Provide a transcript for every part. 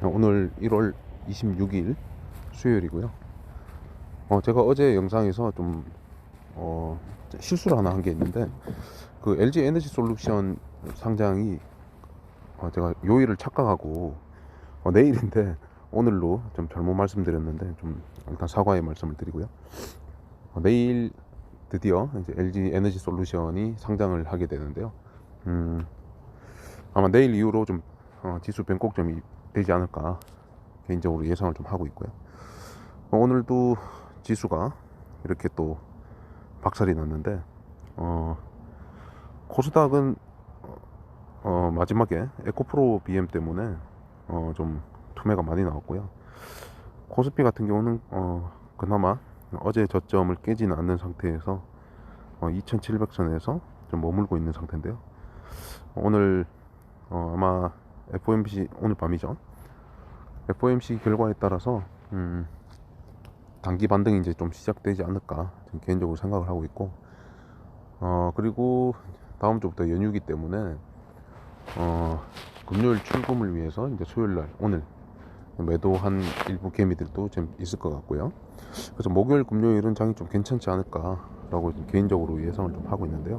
오늘 1월 26일 수요일이고요. 제가 어제 영상에서 좀 실수를 하나 한 게 있는데, 그 LG 에너지 솔루션 상장이 제가 요일을 착각하고 내일인데 오늘로 좀 잘못 말씀드렸는데, 좀 일단 사과의 말씀을 드리고요. 내일 드디어 이제 LG 에너지 솔루션이 상장을 하게 되는데요. 아마 내일 이후로 좀 지수 변곡점이 되지 않을까 개인적으로 예상을 좀 하고 있고요. 오늘도 지수가 이렇게 또 박살이 났는데, 코스닥은 마지막에 에코프로 BM 때문에 좀 투매가 많이 나왔고요. 코스피 같은 경우는 그나마 어제 저점을 깨지는 않는 상태에서 2700선에서 좀 머물고 있는 상태인데요. 오늘 아마 FOMC 오늘 밤이죠. FOMC 결과에 따라서 단기 반등이 이제 좀 시작되지 않을까 개인적으로 생각을 하고 있고, 그리고 다음 주부터 연휴기 때문에 금요일 출금을 위해서 이제 수요일 날 오늘 매도한 일부 개미들도 좀 있을 것 같고요. 그래서 목요일 금요일은 장이 좀 괜찮지 않을까라고 개인적으로 예상을 좀 하고 있는데요.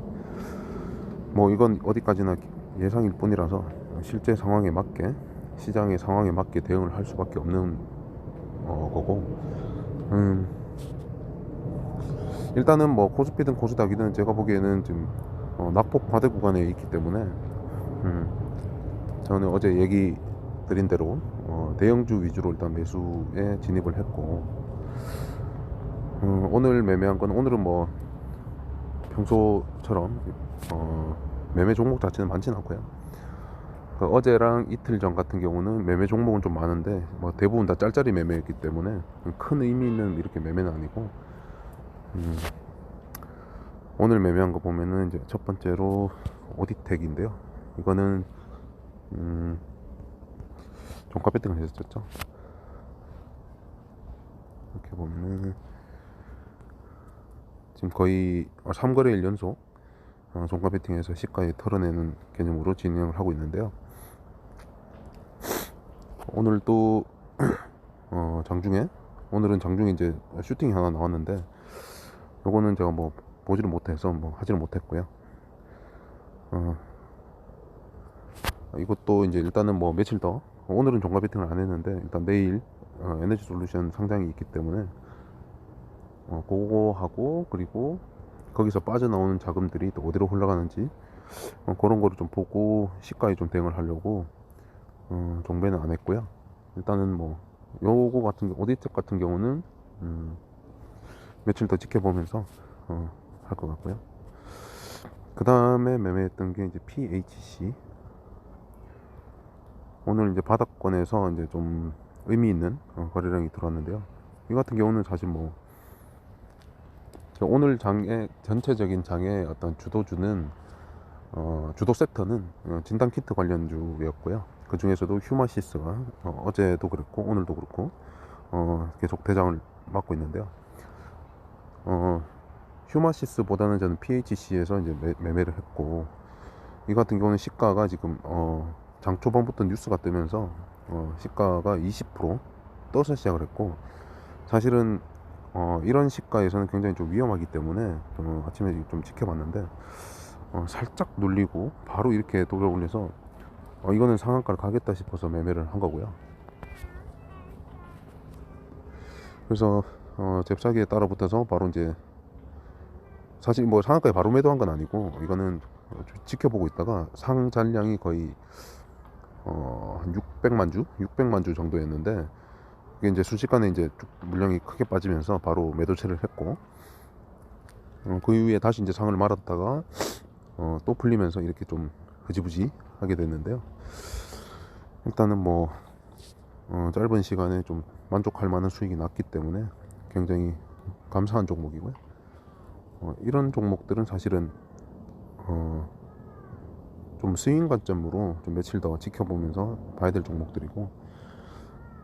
뭐 이건 어디까지나 예상일 뿐이라서 실제 상황에 맞게, 시장의 상황에 맞게 대응을 할 수밖에 없는 거고, 일단은 뭐 코스피든 코스닥이든 제가 보기에는 지금 낙폭 과대 구간에 있기 때문에, 저는 어제 얘기 드린 대로 대형주 위주로 일단 매수에 진입을 했고, 오늘 매매한 건, 오늘은 뭐 평소처럼 매매 종목 자체는 많진 않고요. 그 어제랑 이틀 전 같은 경우는 매매 종목은 좀 많은데 뭐 대부분 다 짤짤이 매매였기 때문에 큰 의미 있는 이렇게 매매는 아니고, 오늘 매매한 거 보면은 이제 첫 번째로 오디텍인데요. 이거는 종가 배팅을 했었죠. 이렇게 보면은 지금 거의 3거래일 연속 종가 배팅해서 시가에 털어내는 개념으로 진행을 하고 있는데요. 오늘 또 장중에, 오늘은 장중에 이제 슈팅이 하나 나왔는데, 요거는 제가 뭐 보지를 못해서 뭐 하지를 못했고요. 이것도 이제 일단은 뭐 며칠 더, 오늘은 종가 배팅을 안 했는데 일단 내일 에너지 솔루션 상장이 있기 때문에 그거 하고, 그리고 거기서 빠져나오는 자금들이 또 어디로 흘러가는지 그런 거를 좀 보고 시가에 좀 대응을 하려고 종배는 안 했고요. 일단은 뭐 요거 같은 오디텍 같은 경우는 며칠 더 지켜보면서 할 것 같고요. 그 다음에 매매했던 게 이제 PHC. 오늘 이제 바닥권에서 이제 좀 의미 있는 거래량이 들어왔는데요. 이 같은 경우는 사실 뭐 오늘 장의 전체적인 장의 어떤 주도주는 주도 섹터는 진단 키트 관련주였고요. 그 중에서도 휴마시스가 어제도 그렇고 오늘도 그렇고 계속 대장을 맡고 있는데요. 휴마시스보다는 저는 PHC에서 이제 매매를 했고, 이 같은 경우는 시가가 지금 장 초반부터 뉴스가 뜨면서 시가가 20% 떠서 시작을 했고, 사실은 이런 시가에서는 굉장히 좀 위험하기 때문에 아침에 좀 지켜봤는데 살짝 눌리고 바로 이렇게 돌아 올려서 이거는 상한가를 가겠다 싶어서 매매를 한 거고요. 그래서 잽싸기에 따라 붙어서 바로 이제, 사실 뭐 상한가에 바로 매도한 건 아니고, 이거는 지켜보고 있다가 상잔량이 거의 한 600만 주 정도였는데, 이게 이제 순식간에 이제 물량이 크게 빠지면서 바로 매도체를 했고, 그 이후에 다시 이제 상을 말았다가 또 풀리면서 이렇게 좀 흐지부지 하게 됐는데요. 일단은 뭐 짧은 시간에 좀 만족할 만한 수익이 났기 때문에 굉장히 감사한 종목이고요. 이런 종목들은 사실은 좀 스윙 관점으로 좀 며칠 더 지켜보면서 봐야 될 종목들이고,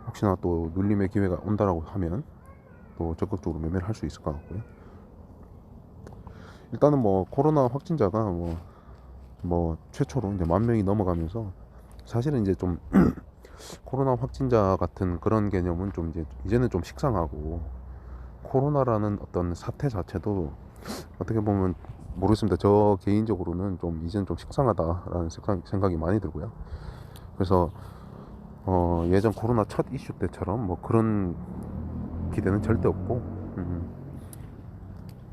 혹시나 또 눌림의 기회가 온다라고 하면 또 적극적으로 매매를 할 수 있을 것 같고요. 일단은 뭐 코로나 확진자가 뭐 최초로 이제 10,000명이 넘어가면서 사실은 이제 좀 코로나 확진자 같은 그런 개념은 좀 이제는 좀 식상하고, 코로나라는 어떤 사태 자체도 어떻게 보면 모르겠습니다. 저 개인적으로는 좀 이제는 좀 식상하다라는 생각이 많이 들고요. 그래서 예전 코로나 첫 이슈 때처럼 뭐 그런 기대는 절대 없고,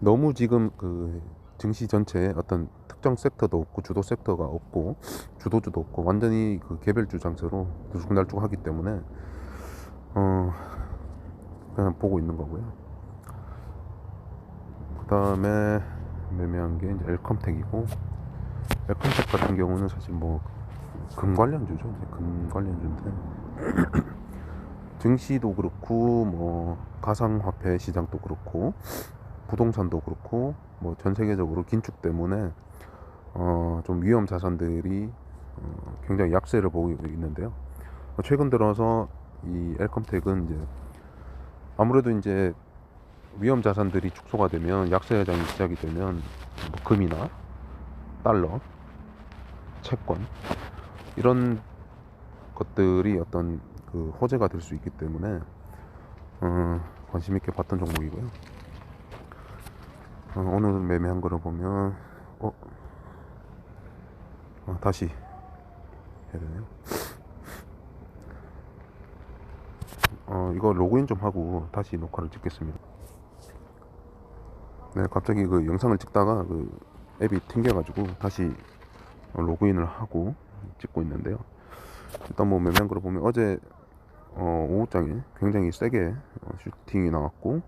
너무 지금 그 증시 전체에 어떤 특정 섹터도 없고 주도 섹터가 없고 주도주도 없고 완전히 그 개별주 장세로 들쑥날쭉하기 때문에 그냥 보고 있는 거고요. 그 다음에 매매한 게 이제 엘컴텍이고, 엘컴텍 같은 경우는 사실 뭐 금 관련주죠. 이제 금 관련주인데 증시도 그렇고 뭐 가상화폐 시장도 그렇고 부동산도 그렇고 뭐 전 세계적으로 긴축 때문에 좀 위험 자산들이 굉장히 약세를 보이고 있는데요. 최근 들어서 이 엘컴텍은 이제 아무래도 이제 위험 자산들이 축소가 되면, 약세 회장이 시작이 되면 뭐 금이나 달러, 채권 이런 것들이 어떤 그 호재가 될 수 있기 때문에 관심 있게 봤던 종목이고요. 오늘 매매한 거를 보면 다시 해야 되네요. 이거 로그인 좀 하고 다시 녹화를 찍겠습니다. 네, 갑자기 그 영상을 찍다가 그 앱이 튕겨가지고 다시 로그인을 하고 찍고 있는데요. 일단 뭐 매매한 거를 보면 어제 오후장에 굉장히 세게 슈팅이 나왔고,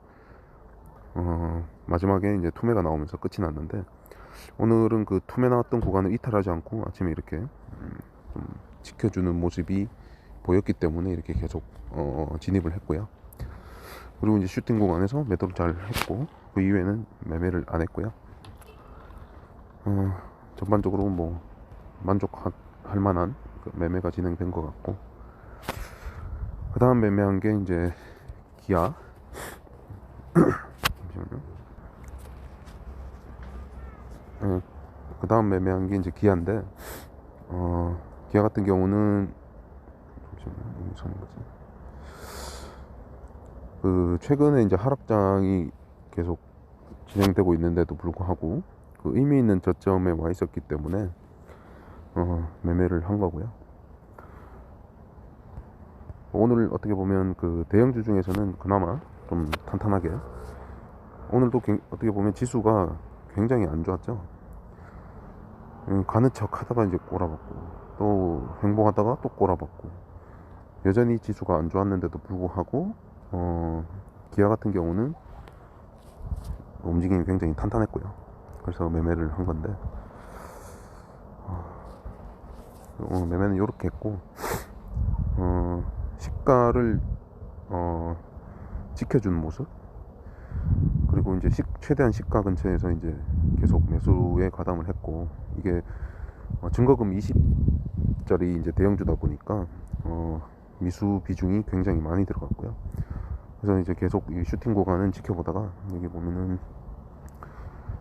마지막에 이제 투매가 나오면서 끝이 났는데, 오늘은 그 투매 나왔던 구간을 이탈하지 않고 아침에 이렇게 좀 지켜주는 모습이 보였기 때문에 이렇게 계속 진입을 했고요. 그리고 이제 슈팅 구간에서 매도를 잘 했고, 그 이후에는 매매를 안 했고요. 전반적으로 뭐 만족할 만한 그 매매가 진행된 것 같고, 그 다음 매매한 게 이제 기아. 잠시만요. 그 다음 매매한 게 이제 기아인데, 기아 같은 경우는 그 최근에 이제 하락장이 계속 진행되고 있는데도 불구하고 그 의미 있는 저점에 와 있었기 때문에 매매를 한 거고요. 오늘 어떻게 보면 그 대형주 중에서는 그나마 좀 탄탄하게, 오늘도 어떻게 보면 지수가 굉장히 안 좋았죠. 가는 척 하다가 이제 꼬라박고, 또 행보하다가 또 꼬라박고, 여전히 지수가 안 좋았는데도 불구하고 기아 같은 경우는 움직임이 굉장히 탄탄했고요. 그래서 매매를 한 건데, 매매는 이렇게 했고, 시가를 지켜주는 모습, 그리고 이제 최대한 시가 근처에서 이제 계속 매수에 가담을 했고, 이게 증거금 20짜리 이제 대형주다 보니까 미수 비중이 굉장히 많이 들어갔고요. 그래서 이제 계속 이 슈팅 구간은 지켜보다가, 여기 보면은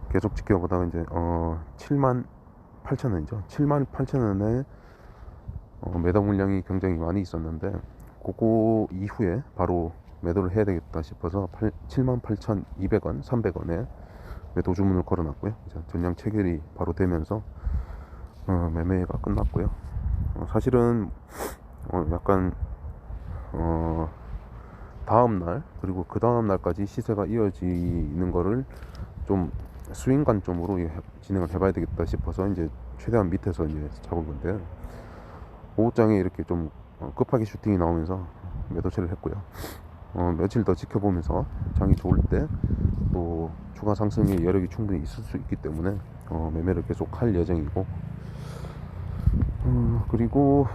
계속 지켜보다가 이제 78,000원이죠. 78,000원에 매도 물량이 굉장히 많이 있었는데, 그거 이후에 바로 매도를 해야 되겠다 싶어서 78,200원, 300원에 매도 주문을 걸어놨고요. 전량 체결이 바로 되면서 매매가 끝났고요. 사실은 약간 다음날 그리고 그 다음날까지 시세가 이어지는 거를 좀 스윙 관점으로 진행을 해봐야 되겠다 싶어서 이제 최대한 밑에서 이제 잡은 건데요. 오후장에 이렇게 좀 급하게 슈팅이 나오면서 매도 처리를 했고요. 며칠 더 지켜보면서 장이 좋을 때 또 추가 상승의 여력이 충분히 있을 수 있기 때문에 매매를 계속 할 예정이고, 그리고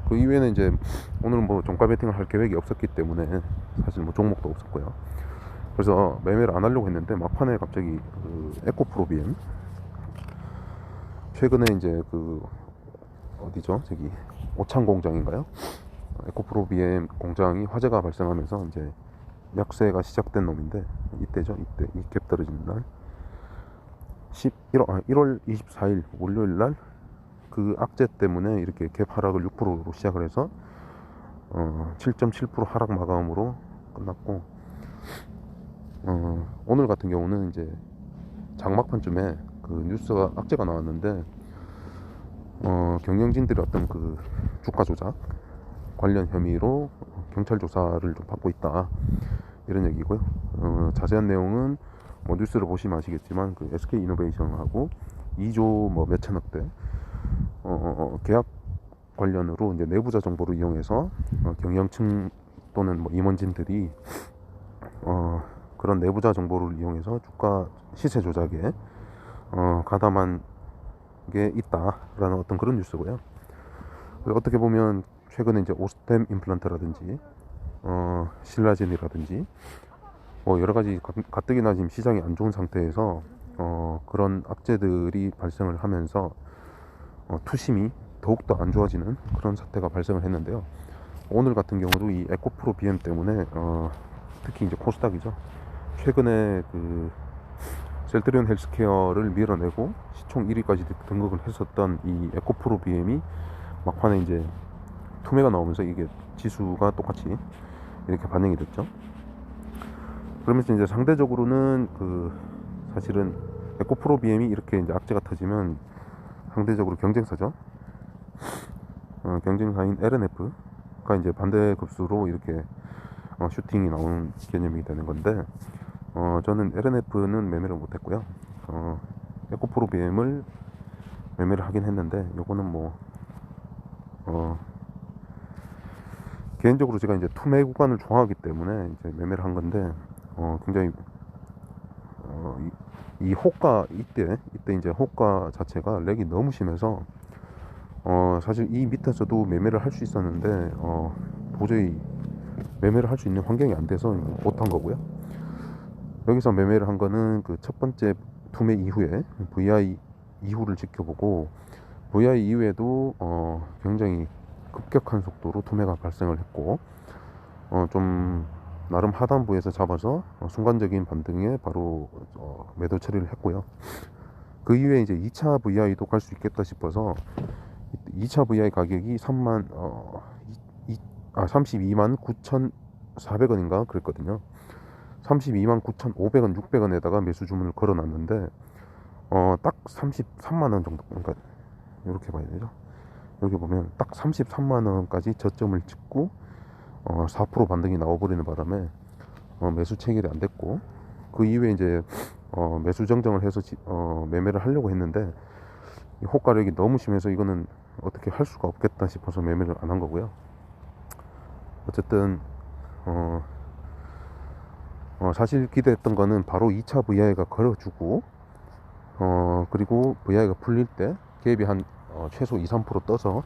그 이후에는 이제 오늘 뭐 종가 베팅을 할 계획이 없었기 때문에 사실 뭐 종목도 없었고요. 그래서 매매를 안 하려고 했는데 막판에 갑자기 그 에코프로비엠, 최근에 이제 그 어디죠? 저기 오창 공장인가요? 에코프로비엠 공장이 화재가 발생하면서 이제 약세가 시작된 놈인데, 이때죠. 이때 이 갭 떨어지는 날 1월 24일 월요일 날 그 악재 때문에 이렇게 갭 하락을 6%로 시작을 해서 7.7% 하락 마감으로 끝났고, 오늘 같은 경우는 이제 장막판쯤에 그 뉴스가 악재가 나왔는데, 경영진들이 어떤 그 주가 조작 관련 혐의로 경찰 조사를 좀 받고 있다, 이런 얘기고요. 자세한 내용은 뭐 뉴스를 보시면 아시겠지만 그 SK 이노베이션하고 2조 뭐 몇천억대 계약 관련으로 이제 내부자 정보를 이용해서 경영층 또는 뭐 임원진들이 그런 내부자 정보를 이용해서 주가 시세 조작에 가담한 게 있다라는 어떤 그런 뉴스고요. 어떻게 보면 최근에 이제 오스템 임플란트라든지 신라젠이라든지 뭐 여러 가지 가뜩이나 지금 시장이 안 좋은 상태에서 그런 악재들이 발생을 하면서 투심이 더욱더 안 좋아지는 그런 사태가 발생을 했는데요. 오늘 같은 경우도 이 에코프로 BM 때문에 특히 이제 코스닥이죠. 최근에 그 셀트리온 헬스케어를 밀어내고 시총 1위까지 등극을 했었던 이 에코프로 BM이 막판에 이제 투매가 나오면서 이게 지수가 똑같이 이렇게 반영이 됐죠. 그러면서 이제 상대적으로는 그 사실은 에코프로 BM이 이렇게 이제 악재가 터지면 상대적으로 경쟁사죠. 경쟁사인 LNF가 이제 반대 급수로 이렇게 슈팅이 나오는 개념이 되는 건데, 저는 LNF는 매매를 못했고요. 에코프로 BM을 매매를 하긴 했는데, 요거는 뭐 개인적으로 제가 이제 투매 구간을 좋아하기 때문에 이제 매매를 한 건데, 굉장히 이 호가 이때 이제 호가 자체가 렉이 너무 심해서 사실 이 밑에서도 매매를 할 수 있었는데 도저히 매매를 할 수 있는 환경이 안 돼서 못한 거고요. 여기서 매매를 한 거는 그 첫 번째 투매 이후에 VI 이후를 지켜보고, VI 이후에도 굉장히 급격한 속도로 투매가 발생을 했고, 좀 나름 하단부에서 잡아서 순간적인 반등에 바로 매도 처리를 했고요. 그 이후에 이제 2차 VI도 갈 수 있겠다 싶어서 2차 VI 가격이 32만 9,400원인가 그랬거든요. 32만 9,500원, 600원에다가 매수 주문을 걸어놨는데 딱 33만 원 정도, 그러니까 이렇게 봐야 되죠. 여기 보면 딱 33만 원까지 저점을 찍고 4% 반등이 나와버리는 바람에 매수 체결이 안 됐고, 그 이후에 이제 매수 정정을 해서 매매를 하려고 했는데 이 호가력이 너무 심해서 이거는 어떻게 할 수가 없겠다 싶어서 매매를 안 한 거고요. 어쨌든 사실 기대했던 거는 바로 2차 VI가 걸어주고 그리고 VI가 풀릴 때 갭이 한 최소 2~3% 떠서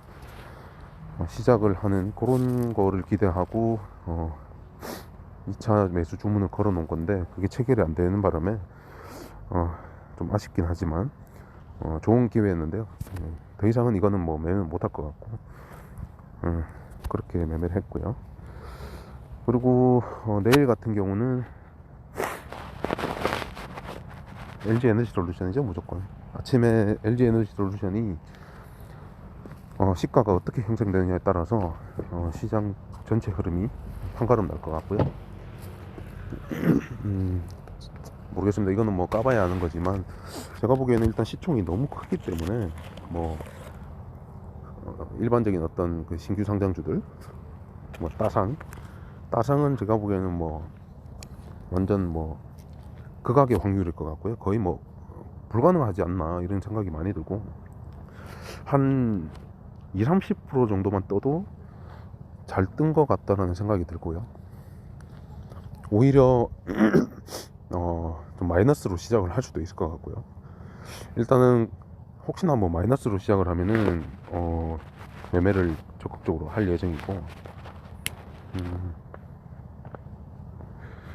시작을 하는 그런 거를 기대하고 2차 매수 주문을 걸어 놓은 건데, 그게 체결이 안 되는 바람에 좀 아쉽긴 하지만 좋은 기회였는데요. 더 이상은 이거는 뭐 매매 못할 것 같고 그렇게 매매를 했고요. 그리고 내일 같은 경우는 LG 에너지 솔루션이죠. 무조건 아침에 LG 에너지 솔루션이 시가가 어떻게 형성되느냐에 따라서 시장 전체 흐름이 한가름 날 것 같고요. 모르겠습니다. 이거는 뭐 까봐야 아는 거지만 제가 보기에는 일단 시총이 너무 크기 때문에 뭐 일반적인 어떤 그 신규 상장주들, 뭐 따상은 제가 보기에는 뭐 완전 뭐 극악의 확률일 것 같고요. 거의 뭐 불가능하지 않나 이런 생각이 많이 들고, 한 20~30% 정도만 떠도 잘 뜬 것 같다라는 생각이 들고요. 오히려 좀 마이너스로 시작을 할 수도 있을 것 같고요. 일단은 혹시나 뭐 마이너스로 시작을 하면은 매매를 적극적으로 할 예정이고,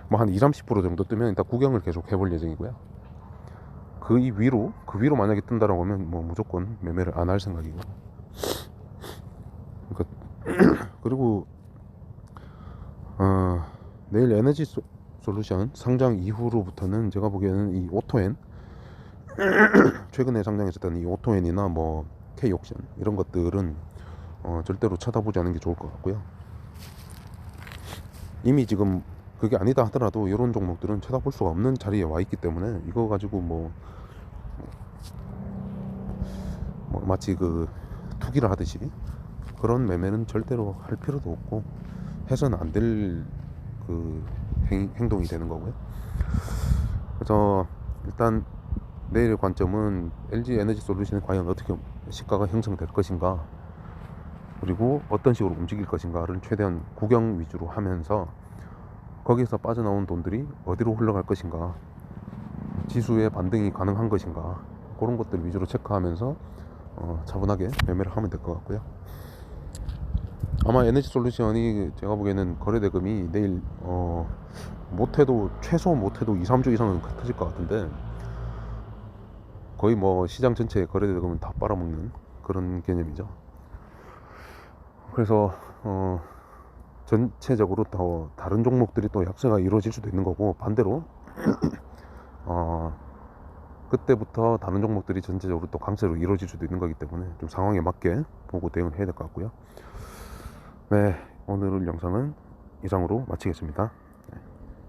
뭐 한 20~30% 정도 뜨면 일단 구경을 계속 해볼 예정이고요. 그 위로 만약에 뜬다라고 하면 뭐 무조건 매매를 안 할 생각이고, 그리고 내일 에너지 솔루션 상장 이후로부터는 제가 보기에는 이 오토엔 최근에 상장했었던 이 오토엔이나 뭐 K옥션 이런 것들은 절대로 쳐다보지 않는 게 좋을 것 같고요. 이미 지금 그게 아니다 하더라도 이런 종목들은 쳐다볼 수가 없는 자리에 와 있기 때문에 이거 가지고 뭐 마치 그 투기를 하듯이 그런 매매는 절대로 할 필요도 없고 해서는 안 될 그 행동이 되는 거고요. 그래서 일단 내일의 관점은 LG 에너지 솔루션이 과연 어떻게 시가가 형성될 것인가, 그리고 어떤 식으로 움직일 것인가를 최대한 구경 위주로 하면서 거기서 빠져나온 돈들이 어디로 흘러갈 것인가, 지수의 반등이 가능한 것인가, 그런 것들 위주로 체크하면서 차분하게 매매를 하면 될 것 같고요. 아마 에너지 솔루션이 제가 보기에는 거래 대금이 내일 못해도 최소 못해도 2, 3주 이상은 터질 것 같은데, 거의 뭐 시장 전체의 거래 대금은 다 빨아먹는 그런 개념이죠. 그래서 전체적으로 더 다른 종목들이 또 약세가 이루어질 수도 있는 거고, 반대로 그때부터 다른 종목들이 전체적으로 또 강세로 이루어질 수도 있는 거기 때문에 좀 상황에 맞게 보고 대응을 해야 될 것 같고요. 네, 오늘 영상은 이상으로 마치겠습니다.